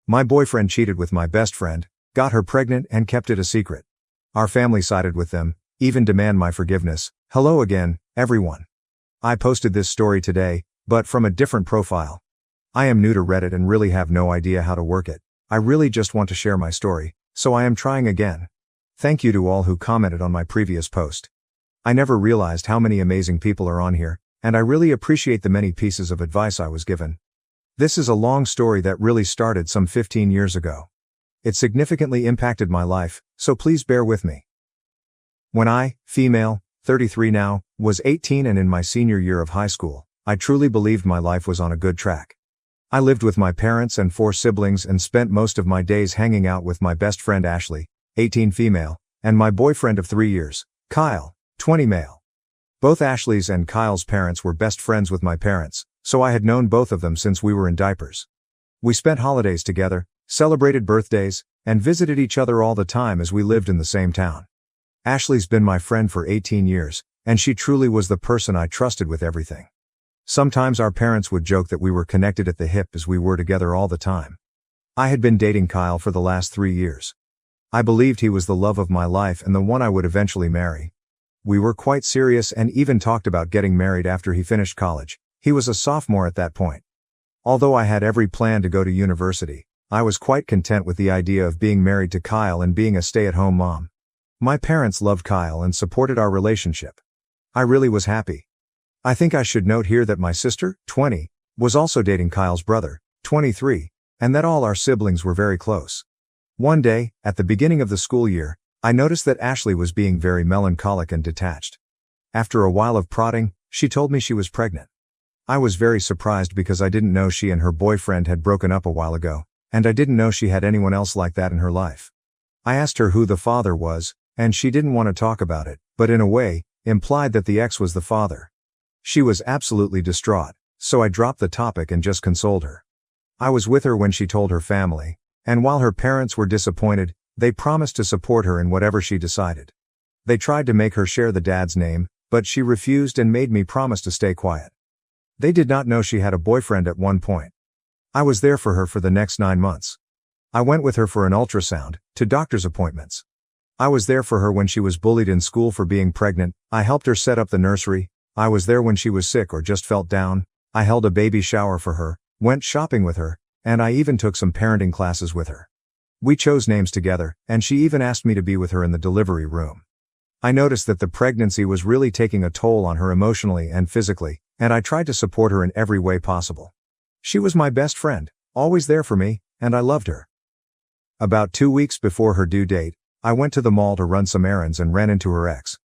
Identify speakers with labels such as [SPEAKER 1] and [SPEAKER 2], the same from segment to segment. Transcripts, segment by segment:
[SPEAKER 1] My boyfriend cheated with my best friend, got her pregnant and kept it a secret. Our family sided with them, even demand my forgiveness. Hello again, everyone. I posted this story today, but from a different profile. I am new to Reddit and really have no idea how to work it. I really just want to share my story, so I am trying again. Thank you to all who commented on my previous post. I never realized how many amazing people are on here, and I really appreciate the many pieces of advice I was given. This is a long story that really started some 15 years ago. It significantly impacted my life, so please bear with me. When I, female, 33 now, was 18 and in my senior year of high school, I truly believed my life was on a good track. I lived with my parents and 4 siblings and spent most of my days hanging out with my best friend Ashley, 18 female, and my boyfriend of 3 years, Kyle, 20 male. Both Ashley's and Kyle's parents were best friends with my parents, so I had known both of them since we were in diapers. We spent holidays together, celebrated birthdays, and visited each other all the time as we lived in the same town. Ashley's been my friend for 18 years, and she truly was the person I trusted with everything. Sometimes our parents would joke that we were connected at the hip as we were together all the time. I had been dating Kyle for the last 3 years. I believed he was the love of my life and the one I would eventually marry. We were quite serious and even talked about getting married after he finished college. He was a sophomore at that point. Although I had every plan to go to university, I was quite content with the idea of being married to Kyle and being a stay-at-home mom. My parents loved Kyle and supported our relationship. I really was happy. I think I should note here that my sister, 20, was also dating Kyle's brother, 23, and that all our siblings were very close. One day, at the beginning of the school year, I noticed that Ashley was being very melancholic and detached. After a while of prodding, she told me she was pregnant. I was very surprised because I didn't know she and her boyfriend had broken up a while ago, and I didn't know she had anyone else like that in her life. I asked her who the father was, and she didn't want to talk about it, but in a way, implied that the ex was the father. She was absolutely distraught, so I dropped the topic and just consoled her. I was with her when she told her family, and while her parents were disappointed, they promised to support her in whatever she decided. They tried to make her share the dad's name, but she refused and made me promise to stay quiet. They did not know she had a boyfriend at one point. I was there for her for the next 9 months. I went with her for an ultrasound, to doctor's appointments. I was there for her when she was bullied in school for being pregnant. I helped her set up the nursery. I was there when she was sick or just felt down. I held a baby shower for her, went shopping with her, and I even took some parenting classes with her. We chose names together, and she even asked me to be with her in the delivery room. I noticed that the pregnancy was really taking a toll on her emotionally and physically, and I tried to support her in every way possible. She was my best friend, always there for me, and I loved her. About 2 weeks before her due date, I went to the mall to run some errands and ran into her ex.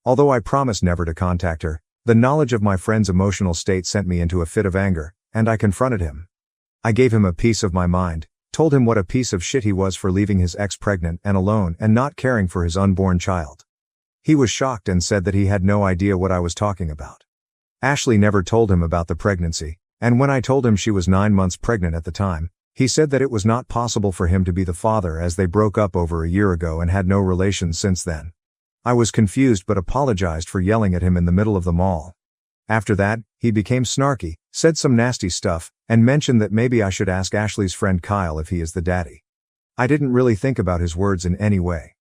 [SPEAKER 1] Although I promised never to contact her, the knowledge of my friend's emotional state sent me into a fit of anger, and I confronted him. I gave him a piece of my mind, told him what a piece of shit he was for leaving his ex pregnant and alone and not caring for his unborn child. He was shocked and said that he had no idea what I was talking about. Ashley never told him about the pregnancy, and when I told him she was 9 months pregnant at the time, he said that it was not possible for him to be the father as they broke up over a year ago and had no relations since then. I was confused but apologized for yelling at him in the middle of the mall. After that, he became snarky, said some nasty stuff, and mentioned that maybe I should ask Ashley's friend Kyle if he is the daddy. I didn't really think about his words in any way.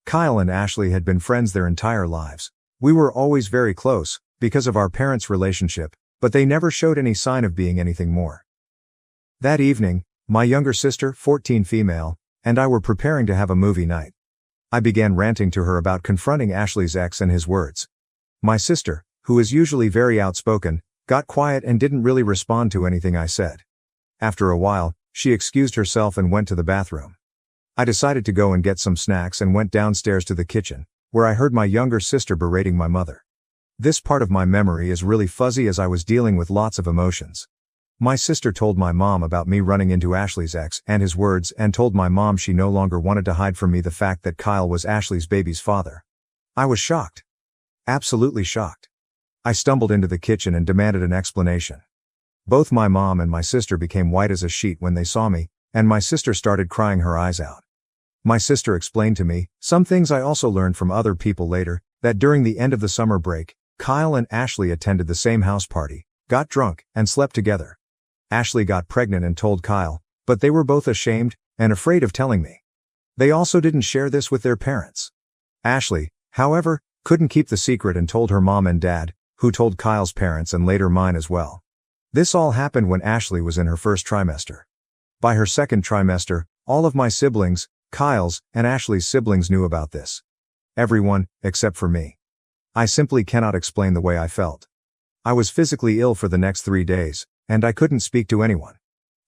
[SPEAKER 1] Kyle and Ashley had been friends their entire lives. We were always very close, because of our parents' relationship, but they never showed any sign of being anything more. That evening, my younger sister, 14 female, and I were preparing to have a movie night. I began ranting to her about confronting Ashley's ex and his words. My sister, who is usually very outspoken, got quiet and didn't really respond to anything I said. After a while, she excused herself and went to the bathroom. I decided to go and get some snacks and went downstairs to the kitchen, where I heard my younger sister berating my mother. This part of my memory is really fuzzy as I was dealing with lots of emotions. My sister told my mom about me running into Ashley's ex and his words and told my mom she no longer wanted to hide from me the fact that Kyle was Ashley's baby's father. I was shocked. Absolutely shocked. I stumbled into the kitchen and demanded an explanation. Both my mom and my sister became white as a sheet when they saw me, and my sister started crying her eyes out. My sister explained to me, some things I also learned from other people later, that during the end of the summer break, Kyle and Ashley attended the same house party, got drunk, and slept together. Ashley got pregnant and told Kyle, But they were both ashamed and afraid of telling me. They also didn't share this with their parents. Ashley, however, couldn't keep the secret and told her mom and dad, who told Kyle's parents and later mine as well. This all happened when Ashley was in her first trimester. By her second trimester, all of my siblings, Kyle's and Ashley's siblings, knew about this. Everyone, except for me. I simply cannot explain the way I felt. I was physically ill for the next 3 days, and I couldn't speak to anyone.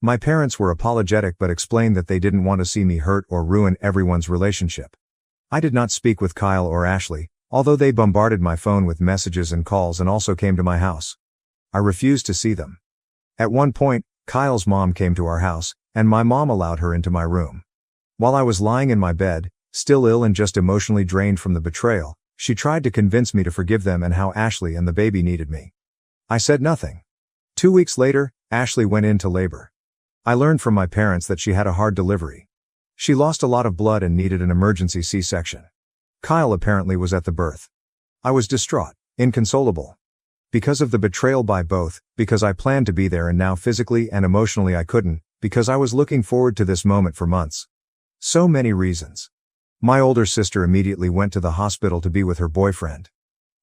[SPEAKER 1] My parents were apologetic but explained that they didn't want to see me hurt or ruin everyone's relationship. I did not speak with Kyle or Ashley, although they bombarded my phone with messages and calls and also came to my house. I refused to see them. At one point, Kyle's mom came to our house, and my mom allowed her into my room. While I was lying in my bed, still ill and just emotionally drained from the betrayal, she tried to convince me to forgive them and how Ashley and the baby needed me. I said nothing. 2 weeks later, Ashley went into labor. I learned from my parents that she had a hard delivery. She lost a lot of blood and needed an emergency C-section. Kyle apparently was at the birth. I was distraught, inconsolable. Because of the betrayal by both, because I planned to be there and now physically and emotionally I couldn't, because I was looking forward to this moment for months. So many reasons. My older sister immediately went to the hospital to be with her boyfriend.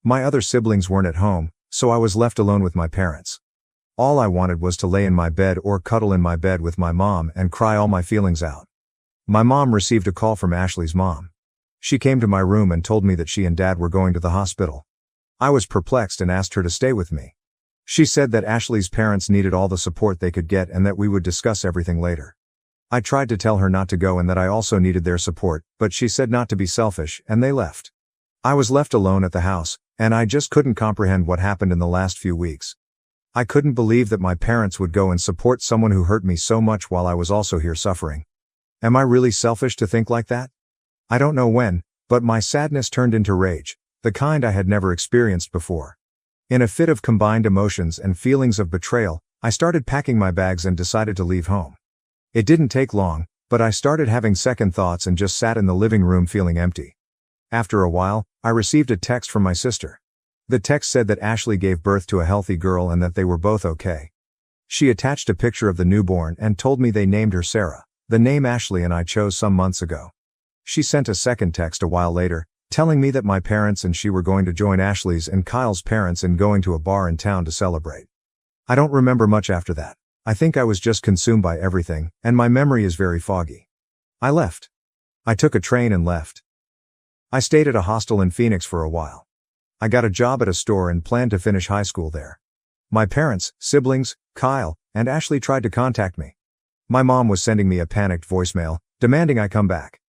[SPEAKER 1] My other siblings weren't at home, so I was left alone with my parents. All I wanted was to lay in my bed or cuddle in my bed with my mom and cry all my feelings out. My mom received a call from Ashley's mom. She came to my room and told me that she and dad were going to the hospital. I was perplexed and asked her to stay with me. She said that Ashley's parents needed all the support they could get and that we would discuss everything later. I tried to tell her not to go and that I also needed their support, but she said not to be selfish, and they left. I was left alone at the house, and I just couldn't comprehend what happened in the last few weeks. I couldn't believe that my parents would go and support someone who hurt me so much while I was also here suffering. Am I really selfish to think like that? I don't know when, but my sadness turned into rage, the kind I had never experienced before. In a fit of combined emotions and feelings of betrayal, I started packing my bags and decided to leave home. It didn't take long, but I started having second thoughts and just sat in the living room feeling empty. After a while, I received a text from my sister. The text said that Ashley gave birth to a healthy girl and that they were both okay. She attached a picture of the newborn and told me they named her Sarah, the name Ashley and I chose some months ago. She sent a second text a while later, telling me that my parents and she were going to join Ashley's and Kyle's parents in going to a bar in town to celebrate. I don't remember much after that. I think I was just consumed by everything, and my memory is very foggy. I left. I took a train and left. I stayed at a hostel in Phoenix for a while. I got a job at a store and planned to finish high school there. My parents, siblings, Kyle, and Ashley tried to contact me. My mom was sending me a panicked voicemail, demanding I come back.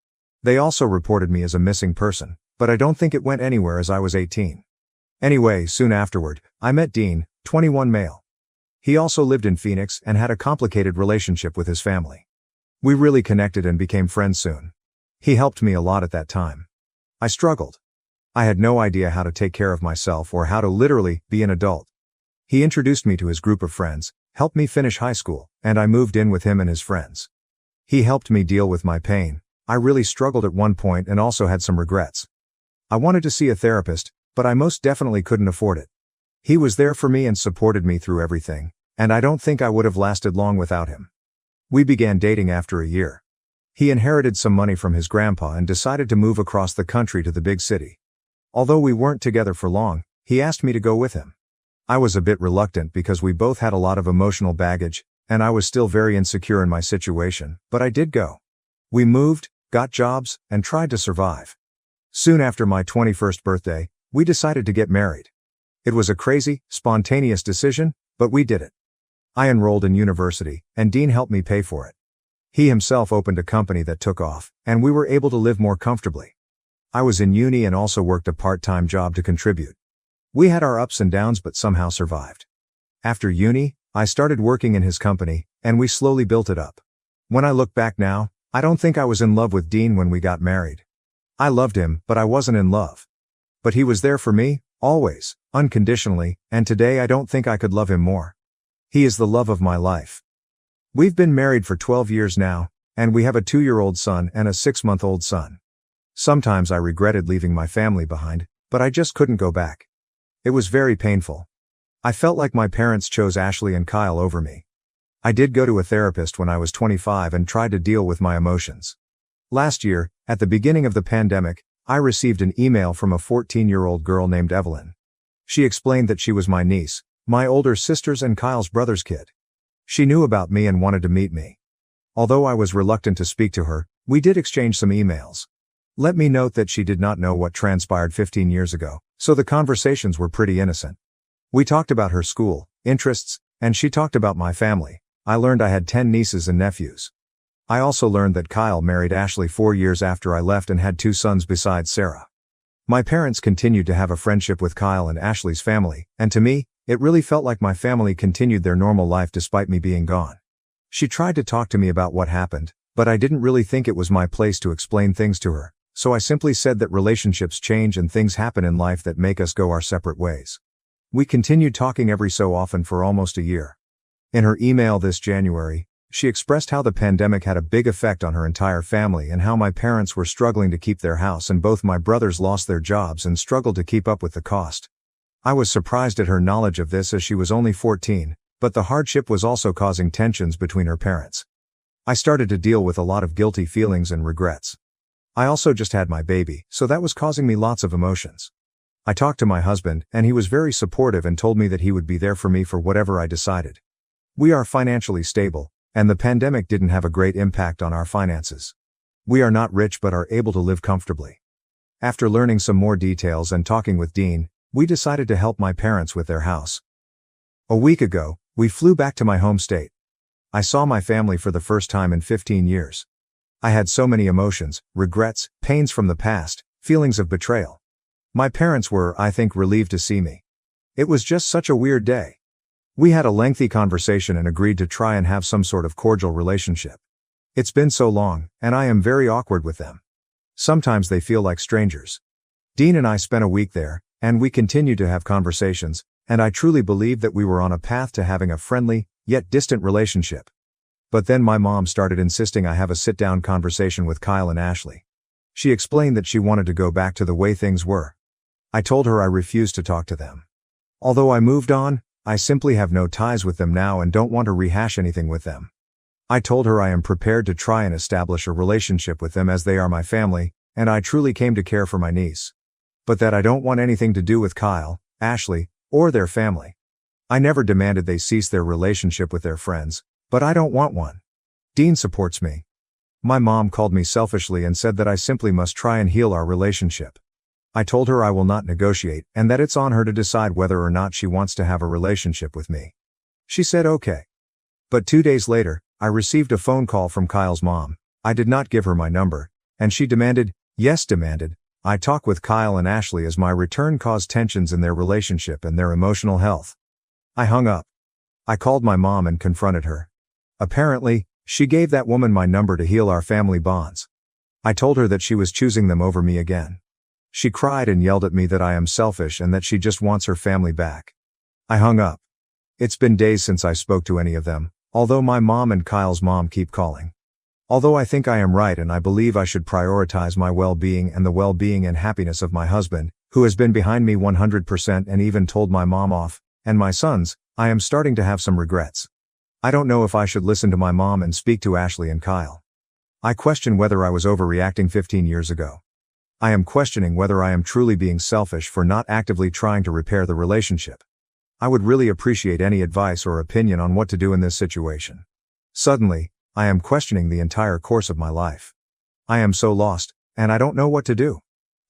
[SPEAKER 1] They also reported me as a missing person, but I don't think it went anywhere as I was 18. Anyway, soon afterward, I met Dean, 21 male. He also lived in Phoenix and had a complicated relationship with his family. We really connected and became friends soon. He helped me a lot at that time. I struggled. I had no idea how to take care of myself or how to literally be an adult. He introduced me to his group of friends, helped me finish high school, and I moved in with him and his friends. He helped me deal with my pain. I really struggled at one point and also had some regrets. I wanted to see a therapist, but I most definitely couldn't afford it. He was there for me and supported me through everything, and I don't think I would have lasted long without him. We began dating after a year. He inherited some money from his grandpa and decided to move across the country to the big city. Although we weren't together for long, he asked me to go with him. I was a bit reluctant because we both had a lot of emotional baggage, and I was still very insecure in my situation, but I did go. We moved, got jobs, and tried to survive. Soon after my 21st birthday, we decided to get married. It was a crazy, spontaneous decision, but we did it. I enrolled in university, and Dean helped me pay for it. He himself opened a company that took off, and we were able to live more comfortably. I was in uni and also worked a part-time job to contribute. We had our ups and downs but somehow survived. After uni, I started working in his company, and we slowly built it up. When I look back now, I don't think I was in love with Dean when we got married. I loved him, but I wasn't in love. But he was there for me, always, unconditionally, and today I don't think I could love him more. He is the love of my life. We've been married for 12 years now, and we have a 2-year-old son and a 6-month-old son. Sometimes I regretted leaving my family behind, but I just couldn't go back. It was very painful. I felt like my parents chose Ashley and Kyle over me. I did go to a therapist when I was 25 and tried to deal with my emotions. Last year, at the beginning of the pandemic, I received an email from a 14-year-old girl named Evelyn. She explained that she was my niece, my older sister's and Kyle's brother's kid. She knew about me and wanted to meet me. Although I was reluctant to speak to her, we did exchange some emails. Let me note that she did not know what transpired 15 years ago, so the conversations were pretty innocent. We talked about her school, interests, and she talked about my family. I learned I had 10 nieces and nephews. I also learned that Kyle married Ashley 4 years after I left and had 2 sons besides Sarah. My parents continued to have a friendship with Kyle and Ashley's family, and to me, it really felt like my family continued their normal life despite me being gone. She tried to talk to me about what happened, but I didn't really think it was my place to explain things to her, so I simply said that relationships change and things happen in life that make us go our separate ways. We continued talking every so often for almost a year. In her email this January, she expressed how the pandemic had a big effect on her entire family and how my parents were struggling to keep their house and both my brothers lost their jobs and struggled to keep up with the cost. I was surprised at her knowledge of this as she was only 14, but the hardship was also causing tensions between her parents. I started to deal with a lot of guilty feelings and regrets. I also just had my baby, so that was causing me lots of emotions. I talked to my husband, and he was very supportive and told me that he would be there for me for whatever I decided. We are financially stable, and the pandemic didn't have a great impact on our finances. We are not rich but are able to live comfortably. After learning some more details and talking with Dean, we decided to help my parents with their house. A week ago, we flew back to my home state. I saw my family for the first time in 15 years. I had so many emotions, regrets, pains from the past, feelings of betrayal. My parents were, I think, relieved to see me. It was just such a weird day. We had a lengthy conversation and agreed to try and have some sort of cordial relationship. It's been so long, and I am very awkward with them. Sometimes they feel like strangers. Dean and I spent a week there, and we continued to have conversations, and I truly believed that we were on a path to having a friendly, yet distant relationship. But then my mom started insisting I have a sit-down conversation with Kyle and Ashley. She explained that she wanted to go back to the way things were. I told her I refused to talk to them. Although I moved on, I simply have no ties with them now and don't want to rehash anything with them. I told her I am prepared to try and establish a relationship with them as they are my family, and I truly came to care for my niece. But that I don't want anything to do with Kyle, Ashley, or their family. I never demanded they cease their relationship with their friends, but I don't want one. Dean supports me. My mom called me selfishly and said that I simply must try and heal our relationship. I told her I will not negotiate and that it's on her to decide whether or not she wants to have a relationship with me. She said okay. But 2 days later, I received a phone call from Kyle's mom. I did not give her my number, and she demanded, I talk with Kyle and Ashley as my return caused tensions in their relationship and their emotional health. I hung up. I called my mom and confronted her. Apparently, she gave that woman my number to heal our family bonds. I told her that she was choosing them over me again. She cried and yelled at me that I am selfish and that she just wants her family back. I hung up. It's been days since I spoke to any of them, although my mom and Kyle's mom keep calling. Although I think I am right and I believe I should prioritize my well-being and the well-being and happiness of my husband, who has been behind me 100% and even told my mom off, and my sons, I am starting to have some regrets. I don't know if I should listen to my mom and speak to Ashley and Kyle. I question whether I was overreacting 15 years ago. I am questioning whether I am truly being selfish for not actively trying to repair the relationship. I would really appreciate any advice or opinion on what to do in this situation. Suddenly, I am questioning the entire course of my life. I am so lost, and I don't know what to do.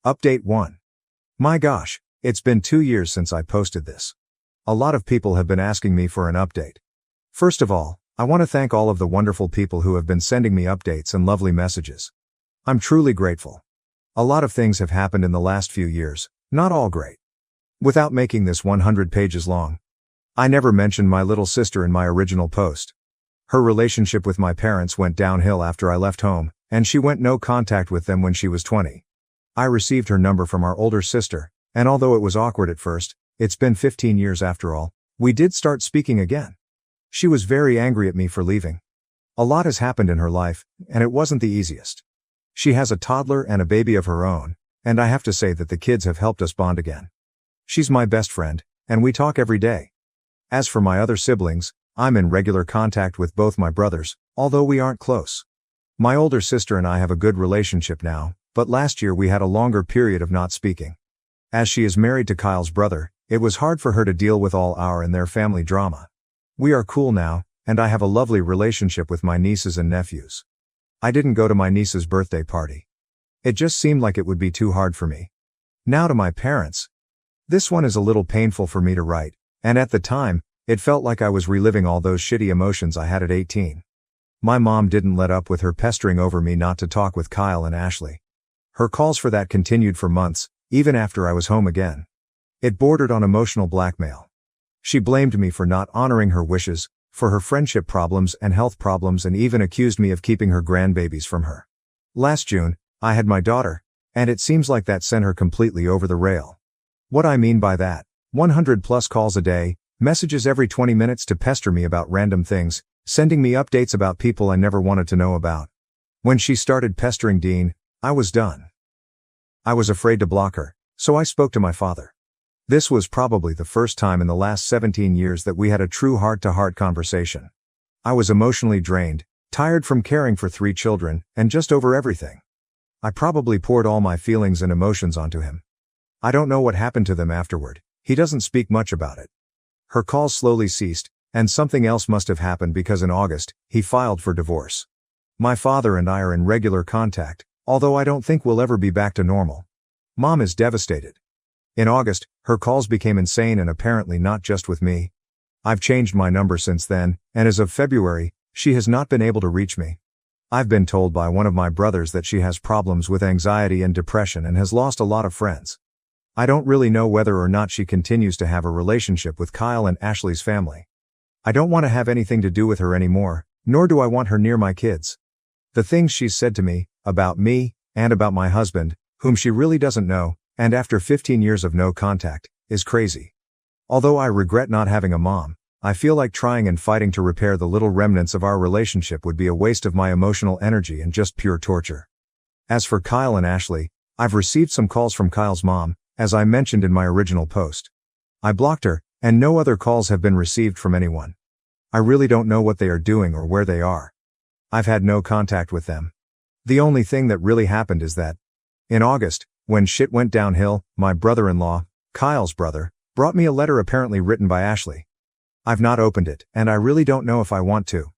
[SPEAKER 1] Update 1. My gosh, it's been 2 years since I posted this. A lot of people have been asking me for an update. First of all, I want to thank all of the wonderful people who have been sending me updates and lovely messages. I'm truly grateful. A lot of things have happened in the last few years, not all great. Without making this 100 pages long, I never mentioned my little sister in my original post. Her relationship with my parents went downhill after I left home, and she went no contact with them when she was 20. I received her number from our older sister, and although it was awkward at first, it's been 15 years after all, we did start speaking again. She was very angry at me for leaving. A lot has happened in her life, and it wasn't the easiest. She has a toddler and a baby of her own, and I have to say that the kids have helped us bond again. She's my best friend, and we talk every day. As for my other siblings, I'm in regular contact with both my brothers, although we aren't close. My older sister and I have a good relationship now, but last year we had a longer period of not speaking. As she is married to Kyle's brother, it was hard for her to deal with all our and their family drama. We are cool now, and I have a lovely relationship with my nieces and nephews. I didn't go to my niece's birthday party. It just seemed like it would be too hard for me. Now to my parents. This one is a little painful for me to write, and at the time, it felt like I was reliving all those shitty emotions I had at 18. My mom didn't let up with her pestering over me not to talk with Kyle and Ashley. Her calls for that continued for months, even after I was home again. It bordered on emotional blackmail. She blamed me for not honoring her wishes, for her friendship problems and health problems, and even accused me of keeping her grandbabies from her. Last June, I had my daughter, and it seems like that sent her completely over the rail. What I mean by that, 100 plus calls a day, messages every 20 minutes to pester me about random things, sending me updates about people I never wanted to know about. When she started pestering Dean, I was done. I was afraid to block her, so I spoke to my father. This was probably the first time in the last 17 years that we had a true heart-to-heart conversation. I was emotionally drained, tired from caring for 3 children, and just over everything. I probably poured all my feelings and emotions onto him. I don't know what happened to them afterward. He doesn't speak much about it. Her calls slowly ceased, and something else must have happened because in August, he filed for divorce. My father and I are in regular contact, although I don't think we'll ever be back to normal. Mom is devastated. In August, her calls became insane, and apparently not just with me. I've changed my number since then, and as of February, she has not been able to reach me. I've been told by one of my brothers that she has problems with anxiety and depression and has lost a lot of friends. I don't really know whether or not she continues to have a relationship with Kyle and Ashley's family. I don't want to have anything to do with her anymore, nor do I want her near my kids. The things she's said to me, about me, and about my husband, whom she really doesn't know, and after 15 years of no contact, is crazy. Although I regret not having a mom, I feel like trying and fighting to repair the little remnants of our relationship would be a waste of my emotional energy and just pure torture. As for Kyle and Ashley, I've received some calls from Kyle's mom, as I mentioned in my original post. I blocked her, and no other calls have been received from anyone. I really don't know what they are doing or where they are. I've had no contact with them. The only thing that really happened is that, in August, when shit went downhill, my brother-in-law, Kyle's brother, brought me a letter apparently written by Ashley. I've not opened it, and I really don't know if I want to.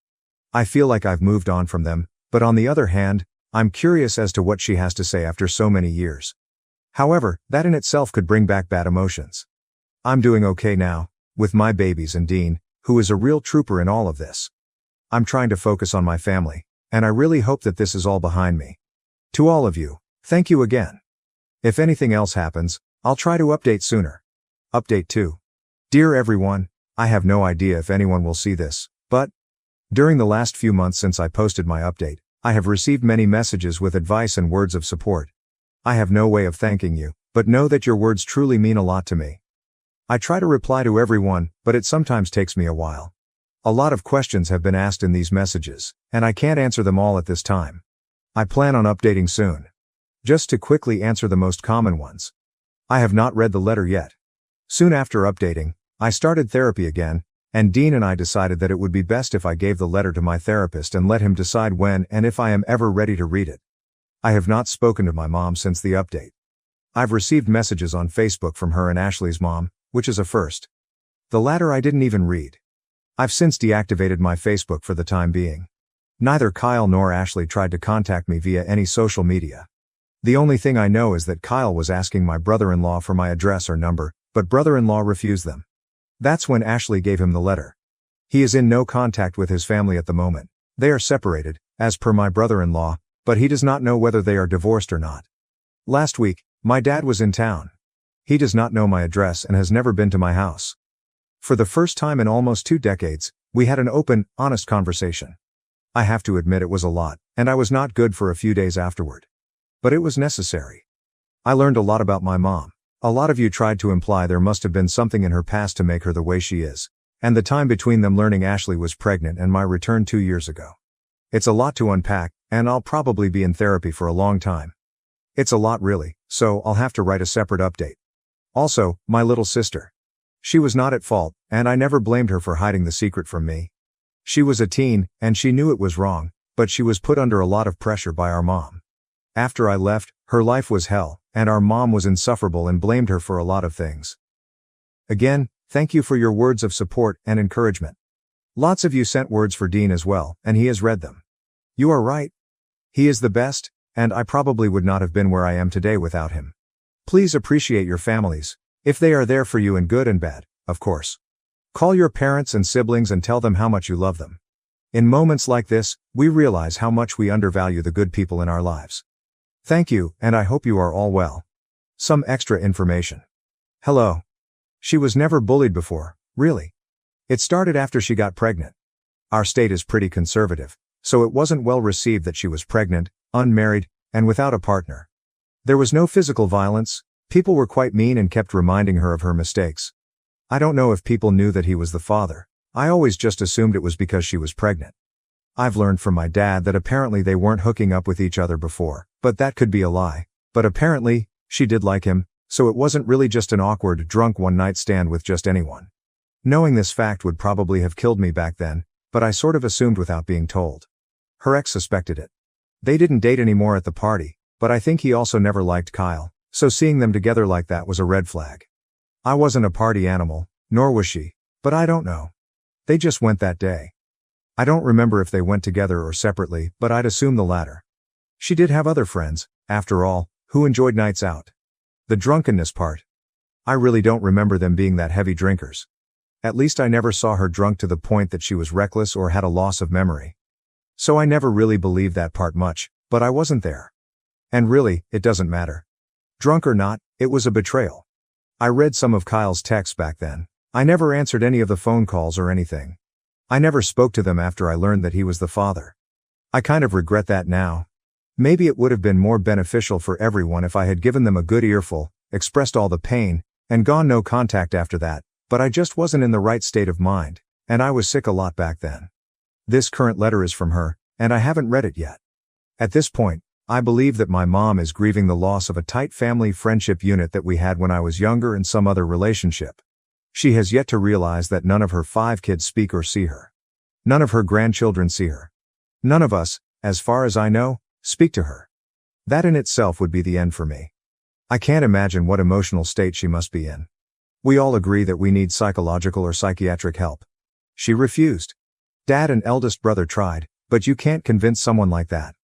[SPEAKER 1] I feel like I've moved on from them, but on the other hand, I'm curious as to what she has to say after so many years. However, that in itself could bring back bad emotions. I'm doing okay now, with my babies and Dean, who is a real trooper in all of this. I'm trying to focus on my family, and I really hope that this is all behind me. To all of you, thank you again. If anything else happens, I'll try to update sooner. Update 2. Dear everyone, I have no idea if anyone will see this, but during the last few months since I posted my update, I have received many messages with advice and words of support. I have no way of thanking you, but know that your words truly mean a lot to me. I try to reply to everyone, but it sometimes takes me a while. A lot of questions have been asked in these messages, and I can't answer them all at this time. I plan on updating soon. Just to quickly answer the most common ones. I have not read the letter yet. Soon after updating, I started therapy again, and Dean and I decided that it would be best if I gave the letter to my therapist and let him decide when and if I am ever ready to read it. I have not spoken to my mom since the update. I've received messages on Facebook from her and Ashley's mom, which is a first. The latter I didn't even read. I've since deactivated my Facebook for the time being. Neither Kyle nor Ashley tried to contact me via any social media. The only thing I know is that Kyle was asking my brother-in-law for my address or number, but brother-in-law refused them. That's when Ashley gave him the letter. He is in no contact with his family at the moment. They are separated, as per my brother-in-law, but he does not know whether they are divorced or not. Last week, my dad was in town. He does not know my address and has never been to my house. For the first time in almost 2 decades, we had an open, honest conversation. I have to admit it was a lot, and I was not good for a few days afterward. But it was necessary. I learned a lot about my mom. A lot of you tried to imply there must have been something in her past to make her the way she is, and the time between them learning Ashley was pregnant and my return 2 years ago. It's a lot to unpack, and I'll probably be in therapy for a long time. It's a lot really, so I'll have to write a separate update. Also, my little sister. She was not at fault, and I never blamed her for hiding the secret from me. She was a teen, and she knew it was wrong, but she was put under a lot of pressure by our mom. After I left, her life was hell, and our mom was insufferable and blamed her for a lot of things. Again, thank you for your words of support and encouragement. Lots of you sent words for Dean as well, and he has read them. You are right. He is the best, and I probably would not have been where I am today without him. Please appreciate your families, if they are there for you in good and bad, of course. Call your parents and siblings and tell them how much you love them. In moments like this, we realize how much we undervalue the good people in our lives. Thank you, and I hope you are all well. Some extra information. Hello. She was never bullied before, really. It started after she got pregnant. Our state is pretty conservative, so it wasn't well received that she was pregnant, unmarried, and without a partner. There was no physical violence. People were quite mean and kept reminding her of her mistakes. I don't know if people knew that he was the father. I always just assumed it was because she was pregnant. I've learned from my dad that apparently they weren't hooking up with each other before, but that could be a lie. But apparently, she did like him, so it wasn't really just an awkward, drunk one-night stand with just anyone. Knowing this fact would probably have killed me back then, but I sort of assumed without being told. Her ex suspected it. They didn't date anymore at the party, but I think he also never liked Kyle, so seeing them together like that was a red flag. I wasn't a party animal, nor was she, but I don't know. They just went that day. I don't remember if they went together or separately, but I'd assume the latter. She did have other friends, after all, who enjoyed nights out. The drunkenness part. I really don't remember them being that heavy drinkers. At least I never saw her drunk to the point that she was reckless or had a loss of memory. So I never really believed that part much, but I wasn't there. And really, it doesn't matter. Drunk or not, it was a betrayal. I read some of Kyle's texts back then. I never answered any of the phone calls or anything. I never spoke to them after I learned that he was the father. I kind of regret that now. Maybe it would have been more beneficial for everyone if I had given them a good earful, expressed all the pain, and gone no contact after that, but I just wasn't in the right state of mind, and I was sick a lot back then. This current letter is from her, and I haven't read it yet. At this point, I believe that my mom is grieving the loss of a tight family friendship unit that we had when I was younger and some other relationship. She has yet to realize that none of her 5 kids speak or see her. None of her grandchildren see her. None of us, as far as I know, speak to her. That in itself would be the end for me. I can't imagine what emotional state she must be in. We all agree that we need psychological or psychiatric help. She refused. Dad and eldest brother tried, but you can't convince someone like that.